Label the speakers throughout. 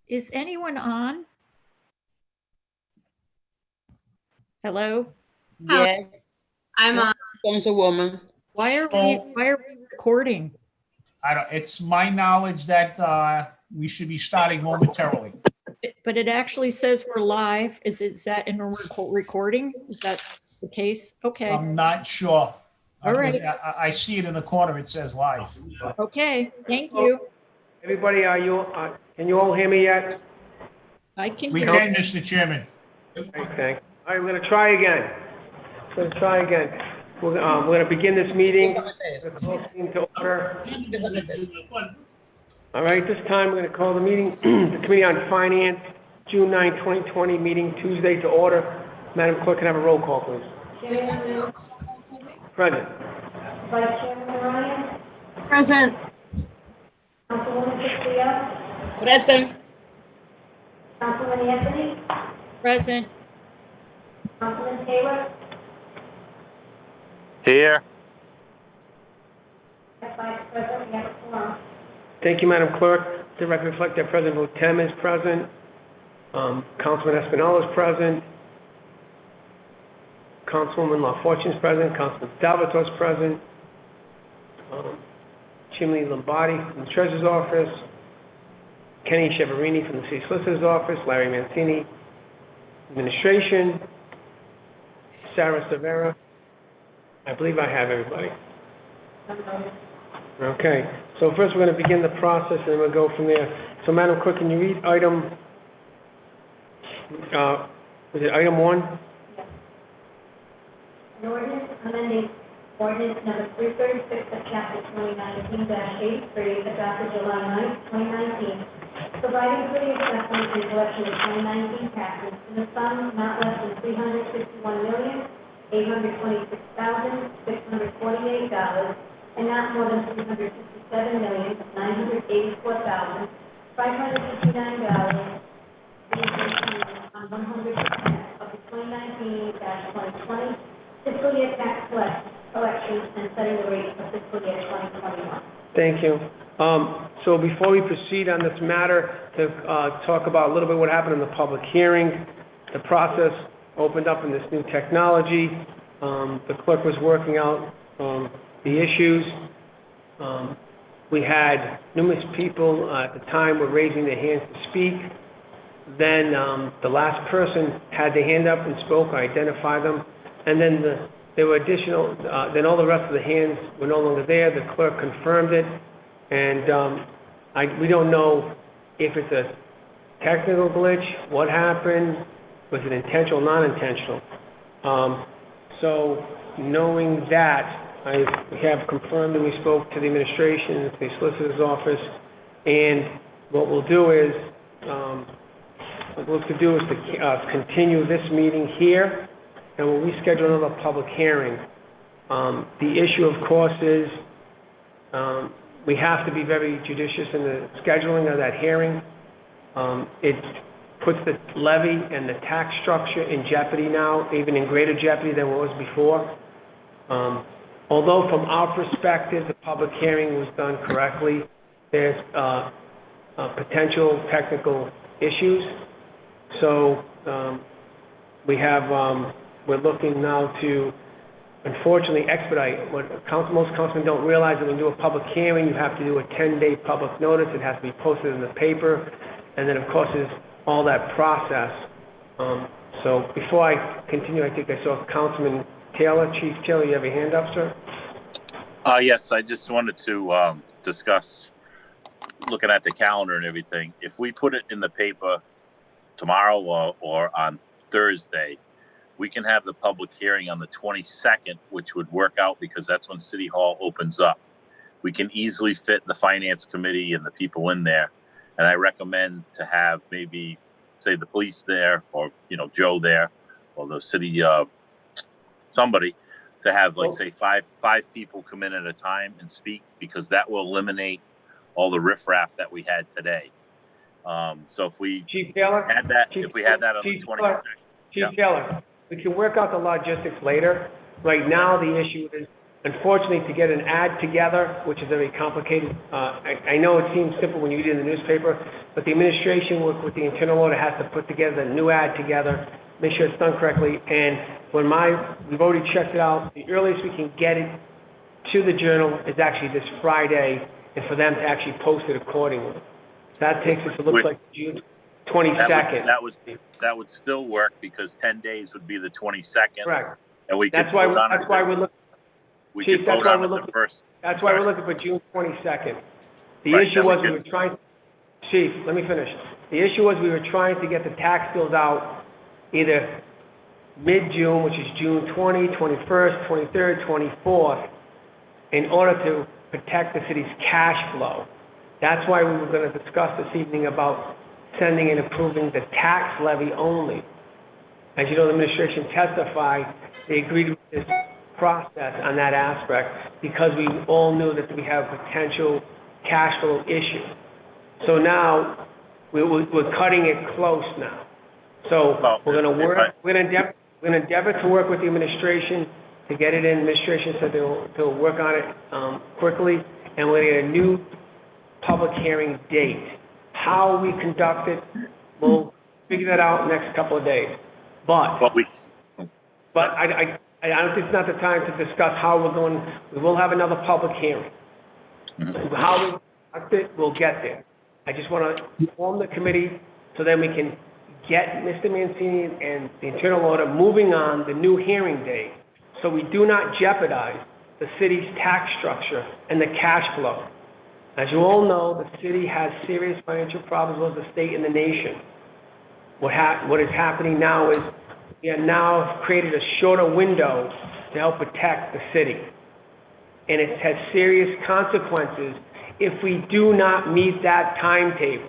Speaker 1: Is anyone on? Hello?
Speaker 2: Hello,
Speaker 3: Yes,
Speaker 2: I'm on.
Speaker 3: Councilwoman.
Speaker 1: Why are we recording?
Speaker 4: It's my knowledge that we should be starting momentarily.
Speaker 1: But it actually says we're live. Is that in a recording? Is that the case? Okay.
Speaker 4: I'm not sure.
Speaker 1: All right.
Speaker 4: I see it in the corner. It says live.
Speaker 1: Okay. Thank you.
Speaker 5: Everybody, can you all hear me yet?
Speaker 1: I can
Speaker 4: We
Speaker 1: hear.
Speaker 4: can, Mr. Chairman.
Speaker 5: Okay. All right, we're going to try again. We're going to begin this meeting. We're going to call the meeting to order. All right, this time we're going to call the meeting, the Committee on Finance, June 9, 2020, meeting Tuesday to order. Madam Clerk, can I have a roll call, please? Present.
Speaker 6: Vice Chairman Ryan,
Speaker 2: Present.
Speaker 6: Councilwoman Castillo,
Speaker 3: Present.
Speaker 6: Councilman Anthony,
Speaker 1: Present.
Speaker 6: Councilman Taylor,
Speaker 7: Here.
Speaker 6: Vice President, we have a quorum.
Speaker 5: Thank you, Madam Clerk. The record reflect that President Pro Tem is present. Councilman Espinal is present. Councilwoman LaFortune is present. Councilman Salvatore is present. Chimney Lombardi from the Treasurer's Office. Kenny Cheverini from the City Solicitor's Office. Larry Mancini, Administration. Sarah Severa. I believe I have everybody. Okay, so first we're going to begin the process and then we'll go from there. So Madam Clerk, can you read item, is it item 1?
Speaker 6: An ordinance amending ordinance number 336 of chapter 2019-83, adopted July 9, 2019, providing for the assessment and collection of 2019 taxes in a sum not less than $361,826,648, and not more than $357,984,559 on 100% of the 2019-2020 fiscal year tax collection and setting the rate for fiscal year 2021.
Speaker 5: Thank you. So before we proceed on this matter, to talk about a little bit what happened in the public hearing, the process opened up in this new technology. The clerk was working out the issues. We had numerous people at the time were raising their hands to speak. Then the last person had their hand up and spoke. I identified them. And then there were additional, then all the rest of the hands were no longer there. The clerk confirmed it. And we don't know if it's a technical glitch, what happened, was it intentional, non-intentional. So knowing that, we have confirmed that we spoke to the administration, the solicitor's office, and what we'll do is, to continue this meeting here, and we'll reschedule another public hearing. The issue, of course, is we have to be very judicious in the scheduling of that hearing. It puts the levy and the tax structure in jeopardy now, even in greater jeopardy than it was before. Although from our perspective, the public hearing was done correctly, there's potential technical issues. So we're looking now to, unfortunately, expedite. What most councilmen don't realize is when you do a public hearing, you have to do a 10-day public notice. It has to be posted in the paper. And then, of course, there's all that process. So before I continue, I think I saw Councilman Taylor. Chief Taylor, you have your hand up, sir?
Speaker 7: Yes, I just wanted to discuss, looking at the calendar and everything, if we put it in the paper tomorrow or on Thursday, we can have the public hearing on the 22nd, which would work out because that's when City Hall opens up. We can easily fit the Finance Committee and the people in there. And I recommend to have maybe, say, the police there or, Joe there or the city, somebody to have, like, say, five people come in at a time and speak, because that will eliminate all the riffraff that we had today. So if we
Speaker 5: Chief Taylor?
Speaker 7: had that, on the 22nd.
Speaker 5: Chief Taylor, we can work out the logistics later. Right now, the issue is unfortunately, to get an ad together, which is very complicated, I know it seems simple when you read it in the newspaper, but the administration work with the internal auditor has to put together a new ad together, make sure it's done correctly, and we've already checked it out, the earliest we can get it to the Journal is actually this Friday, and for them to actually post it accordingly. That takes us, it looks like June 22nd.
Speaker 7: That would still work because 10 days would be the 22nd.
Speaker 5: Correct.
Speaker 7: And we could
Speaker 5: That's why,
Speaker 7: vote on it.
Speaker 5: that's why we're looking,
Speaker 7: We
Speaker 5: Chief,
Speaker 7: could
Speaker 5: that's
Speaker 7: vote
Speaker 5: why
Speaker 7: on
Speaker 5: we're
Speaker 7: it the
Speaker 5: looking-
Speaker 7: first.
Speaker 5: that's why we're looking for June 22nd. The
Speaker 7: Right,
Speaker 5: issue
Speaker 7: then we
Speaker 5: was we were
Speaker 7: could-
Speaker 5: trying, Chief, let me finish. The issue was we were trying to get the tax bills out either mid-June, which is June 20, 21st, 23rd, 24th, in order to protect the city's cash flow. That's why we were going to discuss this evening about sending and approving the tax levy only. As you know, the administration testified, they agreed with this process on that aspect because we all knew that we have potential cash flow issues. So now, we're cutting it close now. So
Speaker 7: Well,
Speaker 5: we're going to
Speaker 7: if
Speaker 5: work,
Speaker 7: I-
Speaker 5: we're going to endeavor to work with the administration to get it in. Administration said they'll work on it quickly, and we're going to get a new public hearing date. How we conduct it, we'll figure that out next couple of days. But
Speaker 7: But we,
Speaker 5: I don't think it's not the time to discuss how we're going, we will have another public hearing. How we conduct it, we'll get there. I just want to form the committee so then we can get Mr. Mancini and the internal order moving on the new hearing date, so we do not jeopardize the city's tax structure and the cash flow. As you all know, the city has serious financial problems with the state and the nation. What is happening now is we have now created a shorter window to help protect the city. And it has serious consequences if we do not meet that timetable.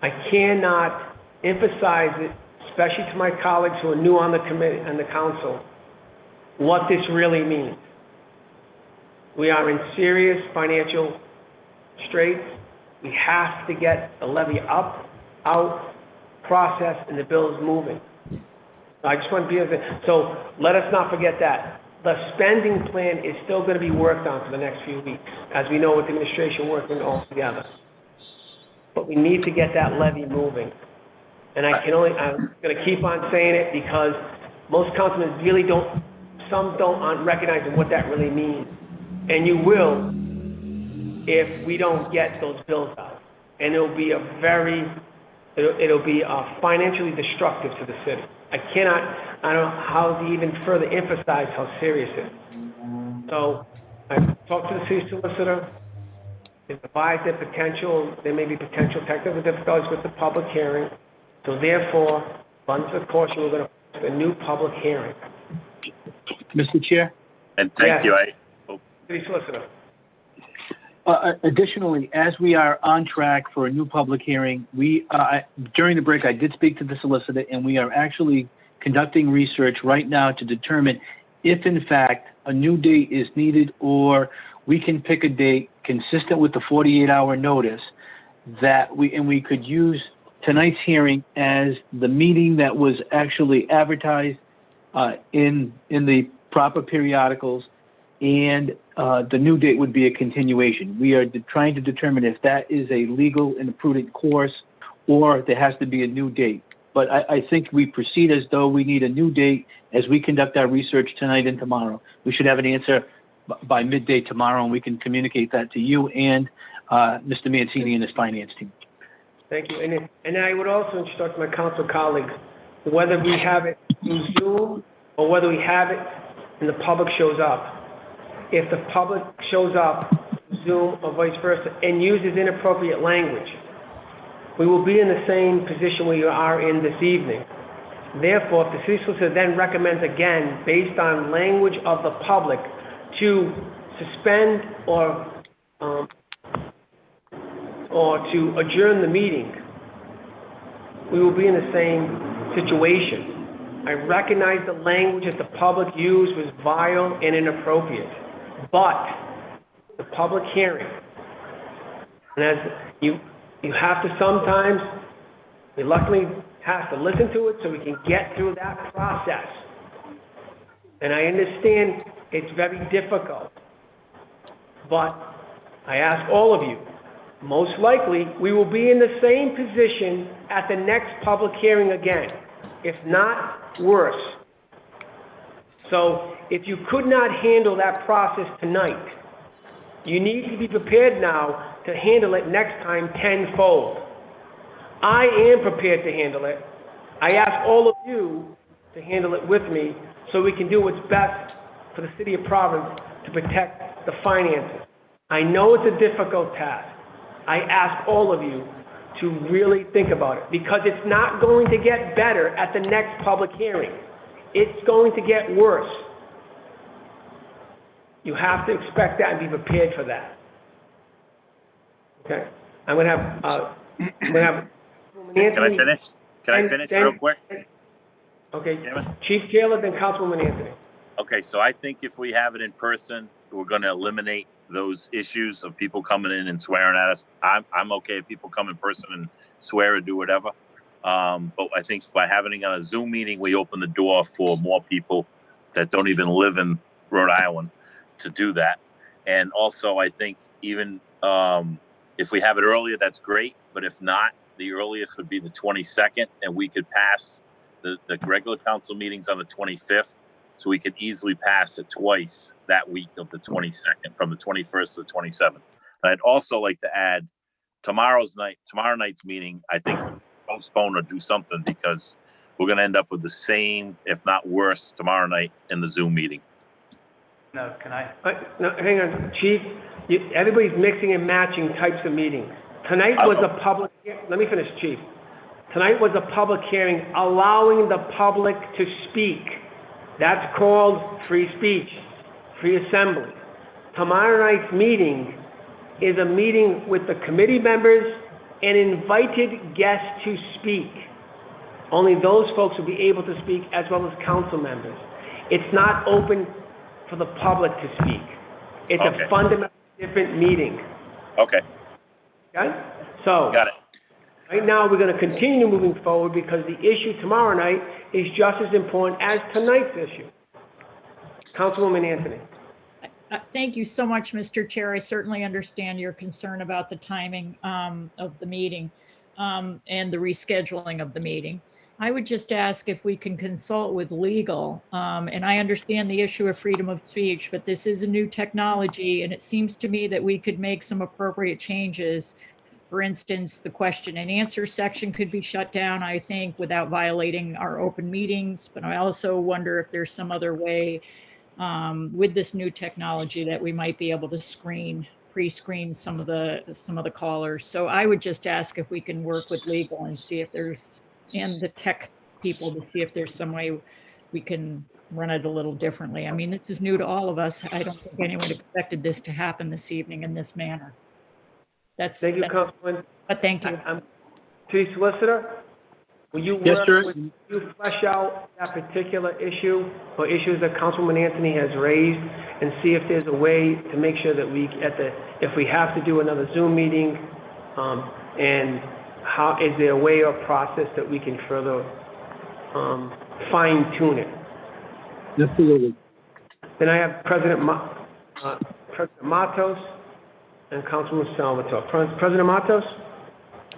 Speaker 5: I cannot emphasize it, especially to my colleagues who are new on the committee and the council, what this really means. We are in serious financial straits. We have to get the levy up, out, processed, and the bills moving. I just want to be, so let us not forget that. The spending plan is still going to be worked on for the next few weeks, as we know with the administration working all together. But we need to get that levy moving. And I'm going to keep on saying it because most councilmen really don't, some don't recognize what that really means. And you will if we don't get those bills out. And it'll be it'll be financially destructive to the city. I don't know how to even further emphasize how serious it is. So I've talked to the city solicitor. They've advised that there may be potential technical difficulties with the public hearing. So therefore, abundance of caution, we're going to put a new public hearing.
Speaker 3: Mr. Chair?
Speaker 7: and thank you.
Speaker 5: City solicitor.
Speaker 3: Additionally, as we are on track for a new public hearing, during the break, I did speak to the solicitor, and we are actually conducting research right now to determine if, in fact, a new date is needed, or we can pick a date consistent with the 48-hour notice that we could use tonight's hearing as the meeting that was actually advertised in the proper periodicals, and the new date would be a continuation. We are trying to determine if that is a legal and prudent course, or there has to be a new date. But I think we proceed as though we need a new date as we conduct our research tonight and tomorrow. We should have an answer by midday tomorrow, and we can communicate that to you and Mr. Mancini and his finance team.
Speaker 5: Thank you. And I would also instruct my council colleagues, whether we have it through Zoom or whether we have it and the public shows up. If the public shows up, Zoom or vice versa, and uses inappropriate language, we will be in the same position we are in this evening. Therefore, if the city solicitor then recommends again, based on language of the public, to suspend or to adjourn the meeting, we will be in the same situation. I recognize the language that the public used was vile and inappropriate, but the public hearing, and as you have to sometimes, reluctantly have to listen to it so we can get through that process. And I understand It's very difficult. But I ask all of you, most likely, we will be in the same position at the next public hearing again, if not worse. So if you could not handle that process tonight, you need to be prepared now to handle it next time tenfold. I am prepared to handle it. I ask all of you to handle it with me so we can do what's best for the city of Providence to protect the finances. I know it's a difficult task. I ask all of you to really think about it because it's not going to get better at the next public hearing. It's going to get worse. You have to expect that and be prepared for that. Okay? I'm going to have
Speaker 7: Can I finish? Can I finish real quick?
Speaker 5: Okay,
Speaker 7: Chairman?
Speaker 5: Chief Taylor, then Councilwoman Anthony.
Speaker 7: Okay, so I think if we have it in person, we're going to eliminate those issues of people coming in and swearing at us. I'm okay if people come in person and swear or do whatever. But I think by having it on a Zoom meeting, we open the door for more people that don't even live in Rhode Island to do that. And also, I think even if we have it earlier, that's great. But if not, the earliest would be the 22nd, and we could pass the regular council meetings on the 25th. So we could easily pass it twice that week of the 22nd, from the 21st to the 27th. And I'd also like to add tomorrow night's meeting, I think postpone or do something because we're going to end up with the same, if not worse, tomorrow night in the Zoom meeting.
Speaker 8: No, can I?
Speaker 5: No, hang on, Chief. Everybody's mixing and matching types of meetings. Tonight was a public, let me finish, Chief. Tonight was a public hearing allowing the public to speak. That's called free speech, free assembly. Tomorrow night's meeting is a meeting with the committee members and invited guests to speak. Only those folks will be able to speak as well as council members. It's not open for the public to speak. It's
Speaker 7: Okay.
Speaker 5: a fundamentally different meeting.
Speaker 7: Okay,
Speaker 5: Okay? So,
Speaker 7: got it.
Speaker 5: right now, we're going to continue moving forward because the issue tomorrow night is just as important as tonight's issue. Councilwoman Anthony.
Speaker 1: Thank you so much, Mr. Chair. I certainly understand your concern about the timing of the meeting and the rescheduling of the meeting. I would just ask if we can consult with legal. And I understand the issue of freedom of speech, but this is a new technology, and it seems to me that we could make some appropriate changes. For instance, the question and answer section could be shut down, I think, without violating our open meetings. But I also wonder if there's some other way with this new technology that we might be able to pre-screen some of the callers. So I would just ask if we can work with legal and see if there's, and the tech people, to see if there's some way we can run it a little differently. I mean, this is new to all of us. I don't think anyone expected this to happen this evening in this manner.
Speaker 5: Thank you, Councilman.
Speaker 1: But thank you.
Speaker 5: Chief Solicitor, will you
Speaker 3: Yes,
Speaker 5: work
Speaker 3: sir.
Speaker 5: with, you flesh out that particular issue or issues that Councilman Anthony has raised and see if there's a way to make sure that we, if we have to do another Zoom meeting, and how, is there a way or process that we can further fine tune it?
Speaker 3: Absolutely.
Speaker 5: Then I have President Matos and Councilman Salvatore. President Matos?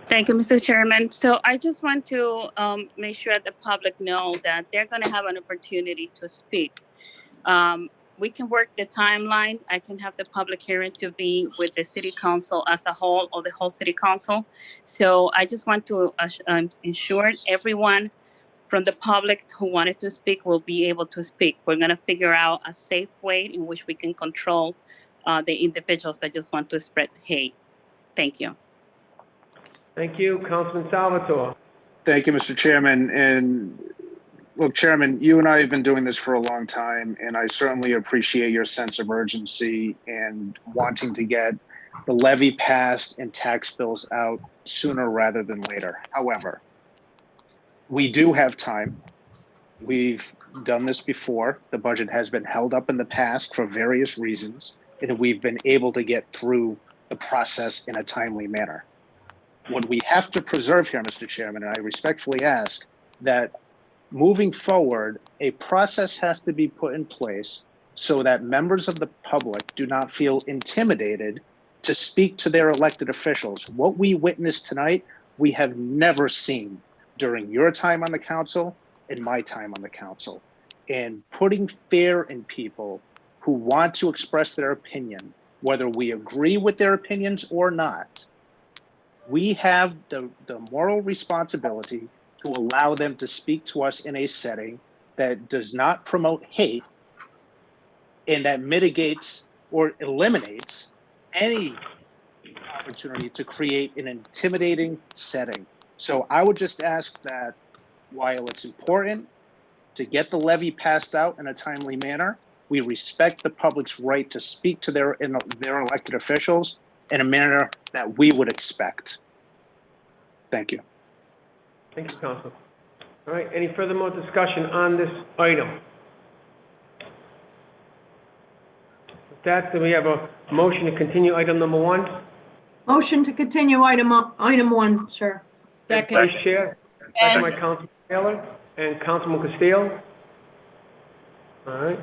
Speaker 9: Thank you, Mr. Chairman. So I just want to make sure the public know that they're going to have an opportunity to speak. We can work the timeline. I can have the public hearing to be with the city council as a whole, or the whole city council. So I just want to ensure everyone from the public who wanted to speak will be able to speak. We're going to figure out a safe way in which we can control the individuals that just want to spread hate. Thank you.
Speaker 5: Thank you. Councilman Salvatore.
Speaker 8: Thank you, Mr. Chairman. And look, Chairman, you and I have been doing this for a long time, and I certainly appreciate your sense of urgency and wanting to get the levy passed and tax bills out sooner rather than later. However, we do have time. We've done this before. The budget has been held up in the past for various reasons, and we've been able to get through the process in a timely manner. What we have to preserve here, Mr. Chairman, and I respectfully ask that moving forward, a process has to be put in place so that members of the public do not feel intimidated to speak to their elected officials. What we witnessed tonight, we have never seen during your time on the council and my time on the council. And putting fear in people who want to express their opinion, whether we agree with their opinions or not, we have the moral responsibility to allow them to speak to us in a setting that does not promote hate and that mitigates or eliminates any opportunity to create an intimidating setting. So I would just ask that while it's important to get the levy passed out in a timely manner, we respect the public's right to speak to their elected officials in a manner that we would expect. Thank you.
Speaker 5: Thank you, Council. All right, any further more discussion on this item? With that, do we have a motion to continue item number 1?
Speaker 2: Motion to continue item 1, sir.
Speaker 1: Second.
Speaker 5: Vice Chair, second by Councilman Taylor and Councilman Castillo. All right.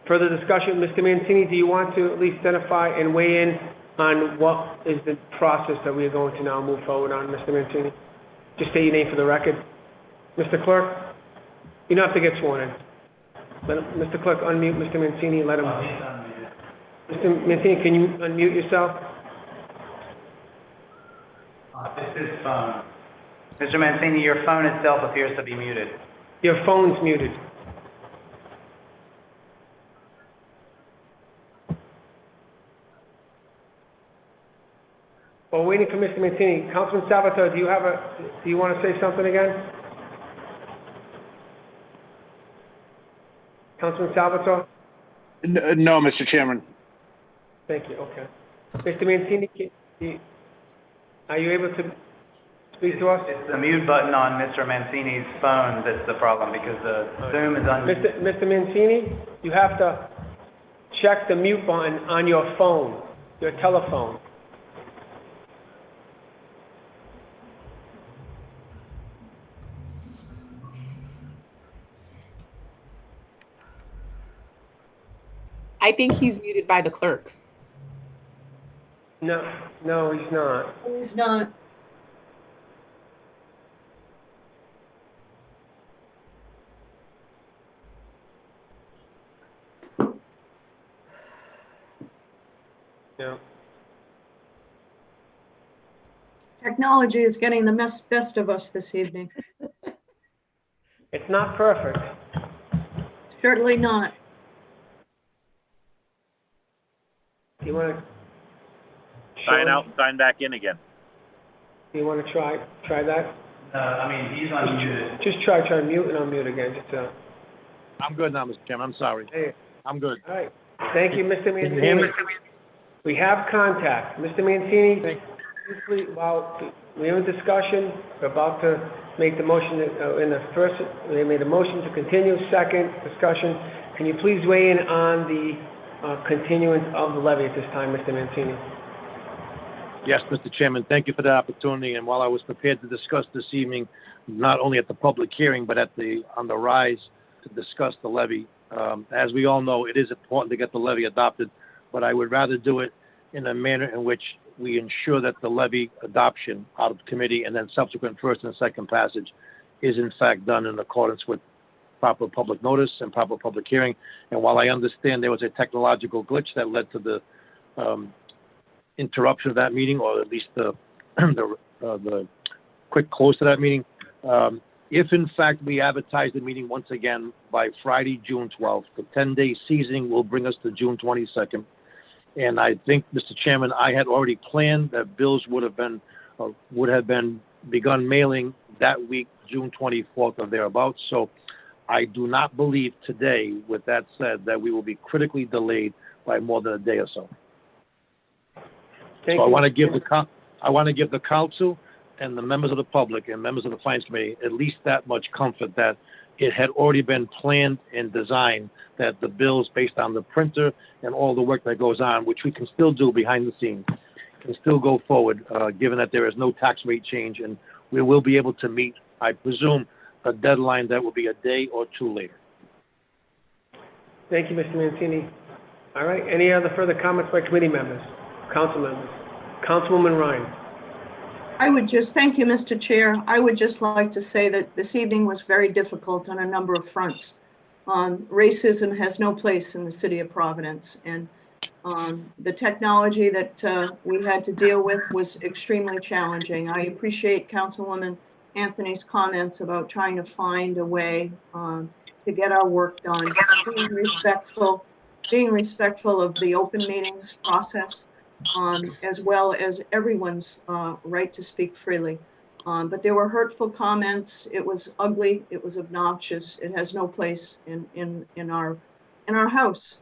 Speaker 5: Further discussion, Mr. Mancini, do you want to at least identify and weigh in on what is the process that we are going to now move forward on, Mr. Mancini? Just say your name for the record. Mr. Clerk, you don't have to get sworn in. Mr. Clerk, unmute Mr. Mancini and let him. Mr. Mancini, can you unmute yourself?
Speaker 10: This is phone. Mr. Mancini, your phone itself appears to be muted.
Speaker 5: Your phone's muted. While waiting for Mr. Mancini, Councilman Salvatore, do you want to say something again? Councilman Salvatore?
Speaker 8: No, Mr. Chairman.
Speaker 5: Thank you, okay. Mr. Mancini, are you able to speak to us?
Speaker 10: It's the mute button on Mr. Mancini's phone that's the problem because the Zoom is on.
Speaker 5: Mr. Mancini, you have to check the mute button on your phone, your telephone.
Speaker 11: I think he's muted by the clerk.
Speaker 5: No, he's not.
Speaker 2: He's not.
Speaker 5: No.
Speaker 2: Technology is getting the best of us this evening.
Speaker 5: It's not perfect.
Speaker 2: Certainly not.
Speaker 5: Do you want to
Speaker 7: Sign out, sign back in again.
Speaker 5: Do you want to try that?
Speaker 10: I mean, he's unmuted.
Speaker 5: Just try mute and unmute again. Just
Speaker 3: I'm good now, Mr. Chairman. I'm sorry.
Speaker 5: Hey.
Speaker 3: I'm good.
Speaker 5: All right. Thank you, Mr. Mancini.
Speaker 3: Can you hear me?
Speaker 5: We have contact. Mr. Mancini, please, while we're in discussion, we're about to make the motion we made a motion to continue, second discussion. Can you please weigh in on the continuance of the levy at this time, Mr. Mancini?
Speaker 3: Yes, Mr. Chairman, thank you for the opportunity. And while I was prepared to discuss this evening, not only at the public hearing, but on the rise to discuss the levy, as we all know, it is important to get the levy adopted, but I would rather do it in a manner in which we ensure that the levy adoption out of committee and then subsequent first and second passage is in fact done in accordance with proper public notice and proper public hearing. And while I understand there was a technological glitch that led to the interruption of that meeting, or at least the quick close to that meeting, if in fact we advertise the meeting once again by Friday, June 12th, the 10-day seasoning will bring us to June 22nd. And I think, Mr. Chairman, I had already planned that bills would have been begun mailing that week, June 24th or thereabouts. So I do not believe today, with that said, that we will be critically delayed by more than a day or so.
Speaker 5: Thank
Speaker 3: So I
Speaker 5: you.
Speaker 3: want to give the council and the members of the public and members of the Finance Committee at least that much comfort that it had already been planned and designed, that the bills based on the printer and all the work that goes on, which we can still do behind the scenes, can still go forward, given that there is no tax rate change, and we will be able to meet, I presume, a deadline that will be a day or two later.
Speaker 5: Thank you, Mr. Mancini. All right, any other further comments by committee members, council members? Councilwoman Ryan.
Speaker 2: Thank you, Mr. Chair. I would just like to say that this evening was very difficult on a number of fronts. Racism has no place in the city of Providence, and the technology that we had to deal with was extremely challenging. I appreciate Councilwoman Anthony's comments about trying to find a way to get our work done, being respectful of the open meetings process, as well as everyone's right to speak freely. But there were hurtful comments. It was ugly. It was obnoxious. It has no place in our house.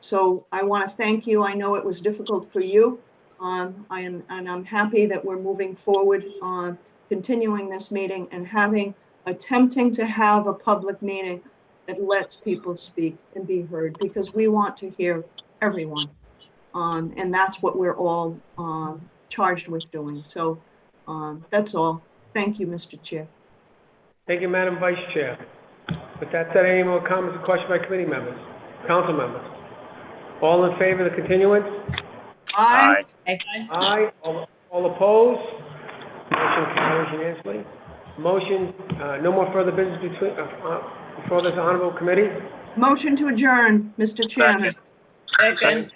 Speaker 2: So I want to thank you. I know it was difficult for you. And I'm happy that we're moving forward on continuing this meeting and attempting to have a public meeting that lets people speak and be heard, because we want to hear everyone. And that's what we're all charged with doing. So that's all. Thank you, Mr. Chair.
Speaker 5: Thank you, Madam Vice Chair. With that said, any more comments or questions by committee members, council members? All in favor of the continuance?
Speaker 2: Aye.
Speaker 5: Aye. All opposed? Motion carries unanimously. Motion, no more further business before this honorable committee.
Speaker 2: Motion to adjourn, Mr. Chairman.
Speaker 1: Second.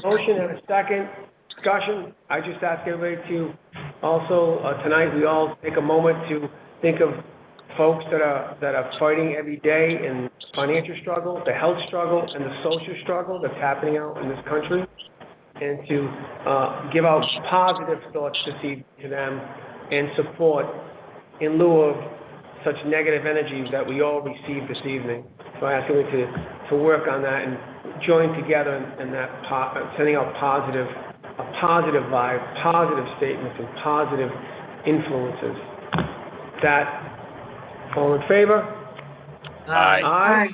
Speaker 5: Motion and a second. Discussion. I just ask everybody to also, tonight, we all take a moment to think of folks that are fighting every day in financial struggle, the health struggle, and the social struggle that's happening out in this country, and to give out positive thoughts this evening to them and support in lieu of such negative energy that we all received this evening. So I ask everybody to work on that and join together in that sending out a positive vibe, positive statements, and positive influences. That, all in favor?
Speaker 7: Aye.
Speaker 5: Aye.